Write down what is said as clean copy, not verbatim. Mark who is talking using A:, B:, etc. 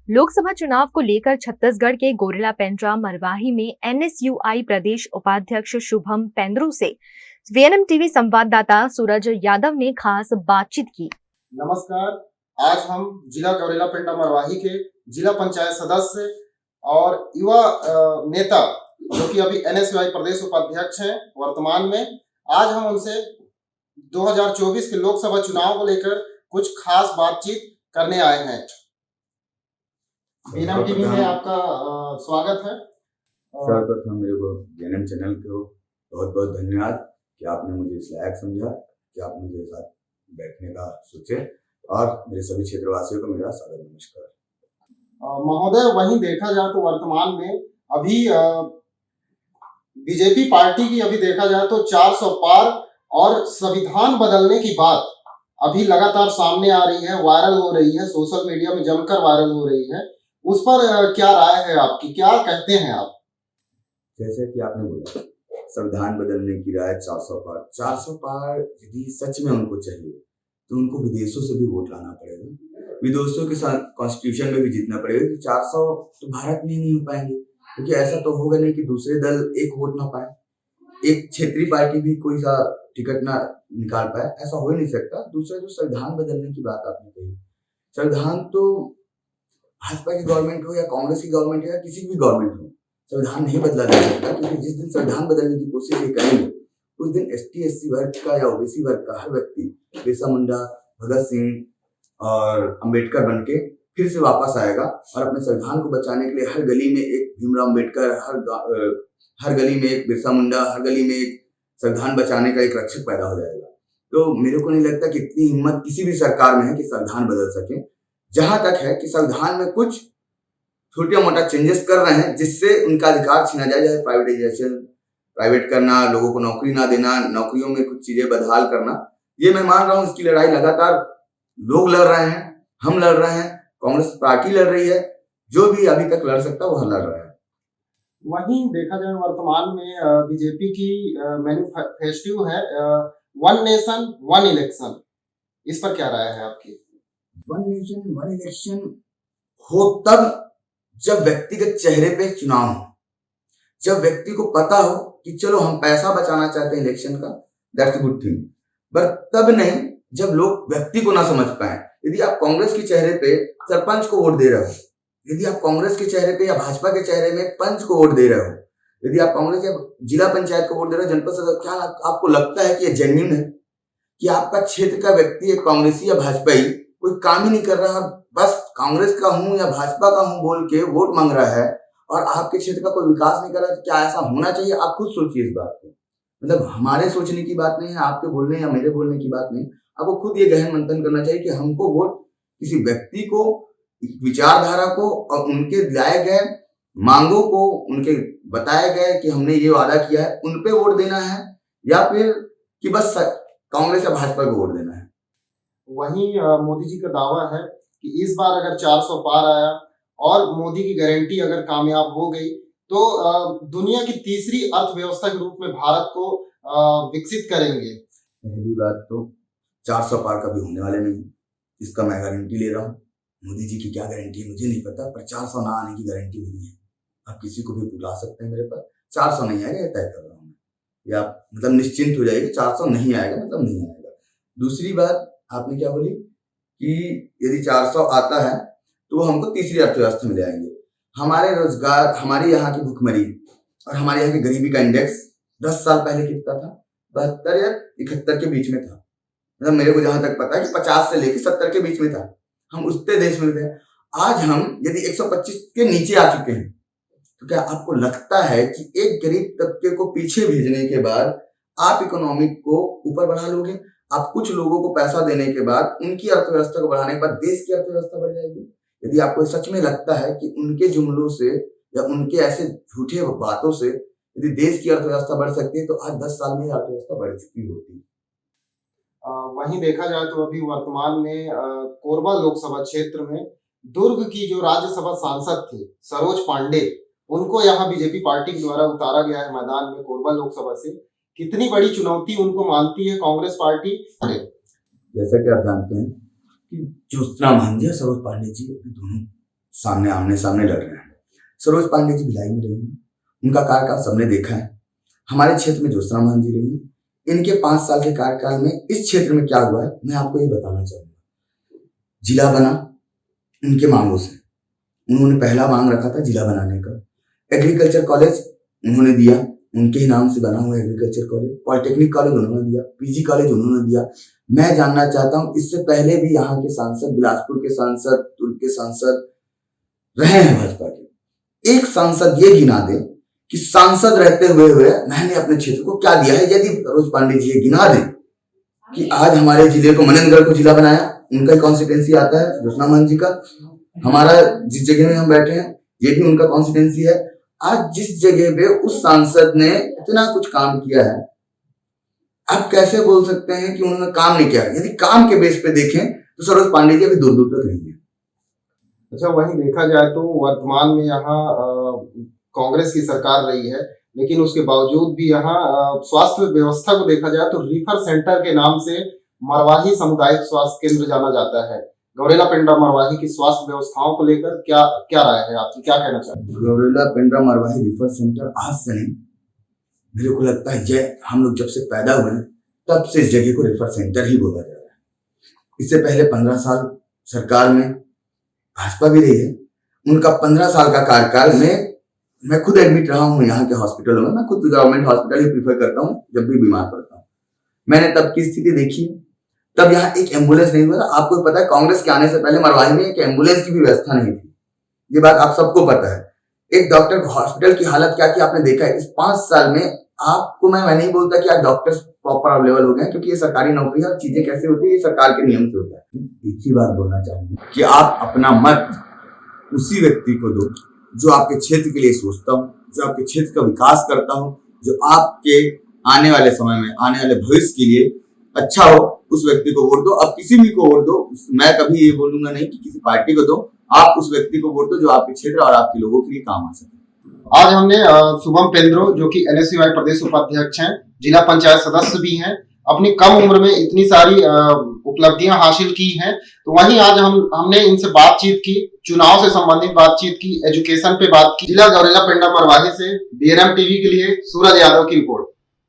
A: लोकसभा चुनाव को लेकर छत्तीसगढ़ के गोरेला पेंड्रा मरवाही में एनएसयूआई प्रदेश उपाध्यक्ष शुभम पेंद्रू से वीएनएम टीवी संवाददाता सूरज यादव ने खास बातचीत की।
B: नमस्कार, आज हम जिला गोरेला पेंड्रा मरवाही के जिला पंचायत सदस्य और युवा नेता जो कि अभी एनएसयूआई प्रदेश उपाध्यक्ष हैं वर्तमान में, आज हम उनसे 2024 के लोकसभा चुनाव को लेकर कुछ खास बातचीत करने आए हैं। वीएनएम टीवी में आपका स्वागत है।
C: सर्वप्रथम मेरे को वीएनएम चैनल को बहुत बहुत धन्यवाद कि आपने मुझे इस लायक समझा कि आप मेरे साथ बैठने का सोचे, और मेरे सभी क्षेत्रवासियों को मेरा सादर नमस्कार।
B: महोदय, वहीं देखा जाए तो वर्तमान में अभी बीजेपी पार्टी की अभी देखा जाए तो 400 पार और संविधान बदलने की बात अभी लगातार सामने आ रही है, वायरल हो रही है, सोशल मीडिया में जमकर वायरल हो रही है। उस पर क्या राय है आपकी, क्या कहते हैं आप?
C: जैसे कि आपने बोला संविधान बदलने की राय 400 पार यदि सच में उनको चाहिए तो उनको विदेशों से भी वोट लाना पड़ेगा, विदेशों के साथ कॉन्स्टिट्यूशन में भी जीतना पड़ेगा। 400 तो भारत में ही नहीं हो पाएंगे, क्योंकि ऐसा तो होगा नहीं कि दूसरे दल एक वोट ना पाए, एक क्षेत्रीय पार्टी भी कोई सा टिकट ना निकाल पाए, ऐसा हो ही नहीं सकता। दूसरा, जो संविधान बदलने की बात आपने कही, संविधान तो भाजपा की गवर्नमेंट हो या कांग्रेस की गवर्नमेंट हो या किसी भी गवर्नमेंट हो, संविधान नहीं बदला जा सकता, क्योंकि जिस दिन संविधान बदलने की कोशिश ये करेंगे उस दिन एसटी एससी वर्ग का या ओबीसी वर्ग का हर व्यक्ति बिरसा मुंडा, भगत सिंह और अंबेडकर बन के फिर से वापस आएगा, और अपने संविधान को बचाने के लिए हर गली में एक भीमराव अंबेडकर, हर गली में एक बिरसा मुंडा, हर गली में एक संविधान बचाने का एक रक्षक पैदा हो जाएगा। तो मेरे को नहीं लगता कि इतनी हिम्मत किसी भी सरकार में है कि संविधान बदल सके। जहां तक है कि संविधान में कुछ छोटा मोटा चेंजेस कर रहे हैं जिससे उनका अधिकार छीना जाए, जैसे प्राइवेटाइजेशन, प्राइवेट करना, लोगों को नौकरी ना देना, नौकरियों में कुछ चीजें बदहाल करना, ये मैं मान रहा हूँ। इसकी लड़ाई लगातार लोग लड़ रहे हैं, हम लड़ रहे हैं, कांग्रेस पार्टी लड़ रही है, जो भी अभी तक लड़ सकता वह लड़ रहा है।
B: वहीं देखा जाए वर्तमान में बीजेपी की मैनिफेस्टो है वन नेशन वन इलेक्शन, इस पर क्या राय है आपकी?
C: वन नेशन वन इलेक्शन हो तब जब व्यक्तिगत चेहरे पे चुनाव हो, जब व्यक्ति को पता हो कि चलो हम पैसा बचाना चाहते हैं इलेक्शन का, दैट्स गुड थिंग, पर तब नहीं जब लोग व्यक्ति को ना समझ पाए। यदि आप कांग्रेस के चेहरे पे सरपंच को वोट दे रहे हो, यदि आप कांग्रेस के चेहरे पे या भाजपा के चेहरे में पंच को वोट दे रहे हो, यदि आप कांग्रेस या जिला पंचायत को वोट दे रहे हो, जनपद सदस्य, क्या आपको लगता है कि यह जेन्युइन है कि आपका क्षेत्र का व्यक्ति एक कांग्रेसी या भाजपाई कोई काम ही नहीं कर रहा, बस कांग्रेस का हूं या भाजपा का हूं बोल के वोट मांग रहा है और आपके क्षेत्र का कोई विकास नहीं कर रहा है? क्या ऐसा होना चाहिए? आप खुद सोचिए इस बात को। मतलब हमारे सोचने की बात नहीं है, आपके बोलने या मेरे बोलने की बात नहीं, आपको खुद ये गहन मंथन करना चाहिए कि हमको वोट किसी व्यक्ति को, विचारधारा को और उनके लाए गए मांगों को, उनके बताए गए कि हमने ये वादा किया है, उन पे वोट देना है, या फिर कि बस कांग्रेस या भाजपा को वोट देना है।
B: वहीं मोदी जी का दावा है कि इस बार अगर 400 पार आया और मोदी की गारंटी अगर कामयाब हो गई तो दुनिया की तीसरी अर्थव्यवस्था के रूप में भारत को विकसित करेंगे।
C: पहली बात तो 400 पार कभी होने वाले नहीं, इसका मैं गारंटी ले रहा हूँ। मोदी जी की क्या गारंटी है मुझे नहीं पता, पर 400 ना आने की गारंटी नहीं है। आप किसी को भी बुला सकते हैं मेरे पास, 400 नहीं आएगा, तय कर रहा हूँ मैं, या मतलब निश्चिंत हो जाएगी, 400 नहीं आएगा मतलब नहीं आएगा। दूसरी बात आपने क्या बोली कि यदि 400 आता है तो हमको तीसरी अर्थव्यवस्था में ले आएंगे। हमारे रोजगार, हमारे यहाँ की भुखमरी और हमारे यहाँ की गरीबी का इंडेक्स 10 साल पहले कितना था? 72 या 71 के बीच में था। मतलब मेरे को जहां तक पता है कि 50 से लेकर 70 के बीच में था। हम उतने देश में थे। आज हम यदि 125 के नीचे आ चुके हैं, तो क्या आपको लगता है कि एक गरीब तबके को पीछे भेजने के बाद आप इकोनॉमिक को ऊपर बढ़ा लोगे? आप कुछ लोगों को पैसा देने के बाद, उनकी अर्थव्यवस्था को बढ़ाने के बाद देश की अर्थव्यवस्था बढ़ जाएगी। यदि आपको सच में लगता है कि उनके जुमलों से या उनके ऐसे झूठे बातों से यदि देश की अर्थव्यवस्था बढ़ सकती है, तो आज 10 साल में अर्थव्यवस्था बढ़ चुकी होती।
B: वहीं देखा जाए तो अभी वर्तमान में कोरबा लोकसभा क्षेत्र में दुर्ग की जो राज्यसभा सांसद थी सरोज पांडे, उनको यहाँ बीजेपी पार्टी के द्वारा उतारा गया है मैदान में कोरबा लोकसभा से। कितनी बड़ी चुनौती उनको मानती है कांग्रेस पार्टी?
C: जैसा कि आप जानते हैं कि ज्योत्सना मांझी और सरोज पांडे जी दोनों सामने आमने सामने लड़ रहे हैं। सरोज पांडे जी भिलाई में रही हैं, उनका कार्यकाल सबने देखा है। हमारे क्षेत्र में ज्योत्सना मान जी रही है। इनके 5 साल के कार्यकाल में इस क्षेत्र में क्या हुआ है मैं आपको ये बताना चाहूंगा। जिला बना उनके मांगों से, उन्होंने पहला मांग रखा था जिला बनाने का। एग्रीकल्चर कॉलेज उन्होंने दिया, उनके ही नाम से बना हुआ एग्रीकल्चर कॉलेज। पॉलिटेक्निक कॉलेज उन्होंने दिया, पीजी कॉलेज उन्होंने दिया। मैं जानना चाहता हूं इससे पहले भी यहाँ के सांसद, बिलासपुर के सांसद, दुर्ग के सांसद रहे हैं भाजपा के, एक सांसद ये गिना दे कि सांसद रहते हुए मैंने अपने क्षेत्र को क्या दिया है। यदि सरोज पांडे जी ये गिना दे कि आज हमारे जिले को, मनेंद्रगढ़ को जिला बनाया, उनका कॉन्स्टिट्यूंसी आता है ज्योत्सना मान जी का। हमारा जिस जगह में हम बैठे हैं ये भी उनका कॉन्स्टिट्यूंसी है। आज जिस जगह पे उस सांसद ने इतना कुछ काम किया है, आप कैसे बोल सकते हैं कि उन्होंने काम नहीं किया? यदि काम के बेस पे देखें तो सरोज पांडे जी अभी दूर दूर तक नहीं है।
B: अच्छा, वहीं देखा जाए तो वर्तमान में यहाँ कांग्रेस की सरकार रही है, लेकिन उसके बावजूद भी यहाँ स्वास्थ्य व्यवस्था को देखा जाए तो रिफर सेंटर के नाम से मरवाही सामुदायिक स्वास्थ्य केंद्र जाना जाता है। गौरेला पेंड्रा मरवाही की स्वास्थ्य व्यवस्थाओं को लेकर क्या राय है आपकी, क्या कहना चाहते हैं?
C: गौरेला पेंड्रा मरवाही रिफर सेंटर आज से नहीं, मेरे को लगता है हम लोग जब से पैदा हुए तब से इस जगह को रिफर सेंटर ही बोला जा रहा है। इससे पहले 15 साल सरकार में भाजपा भी रही है। उनका 15 साल का कार्यकाल में मैं खुद एडमिट रहा हूँ यहाँ के हॉस्पिटलों में। मैं खुद गवर्नमेंट हॉस्पिटल ही प्रीफर करता हूँ जब भी बीमार पड़ता हूँ। मैंने तब की स्थिति देखी, तब यहाँ एक एम्बुलेंस नहीं हुआ था। आपको पता है कांग्रेस के आने से पहले मरवाही में एक एम्बुलेंस की भी व्यवस्था नहीं थी, ये बात आप सबको पता है। एक डॉक्टर हॉस्पिटल की हालत क्या की आपने देखा है। इस 5 साल में आपको मैं नहीं बोलता कि आज डॉक्टर्स प्रॉपर अवेलेबल हो गए, क्योंकि ये सरकारी नौकरी है और चीजें कैसे होती है ये सरकार के नियम से होता है। एक ही बात बोलना चाहूंगा कि आप अपना मत उसी व्यक्ति को दो जो आपके क्षेत्र के लिए सोचता हो, जो आपके क्षेत्र का विकास करता हो, जो आपके आने वाले समय में, आने वाले भविष्य के लिए अच्छा हो, उस व्यक्ति को वोट दो। अब किसी भी को वोट दो, मैं कभी ये बोलूंगा नहीं कि किसी पार्टी को दो, आप उस व्यक्ति को वोट दो जो आपके क्षेत्र और आपके लोगों के लिए काम आ सके।
B: आज हमने शुभम पेंद्रो जो कि एनएसयूआई प्रदेश उपाध्यक्ष हैं, जिला पंचायत सदस्य भी हैं, अपनी कम उम्र में इतनी सारी उपलब्धियां हासिल की हैं, तो वहीं आज हमने इनसे बातचीत की, चुनाव से संबंधित बातचीत की, एजुकेशन पे बात की। जिला गौरेला पेंड्रा मरवाही से BNM टीवी के लिए सूरज यादव की रिपोर्ट।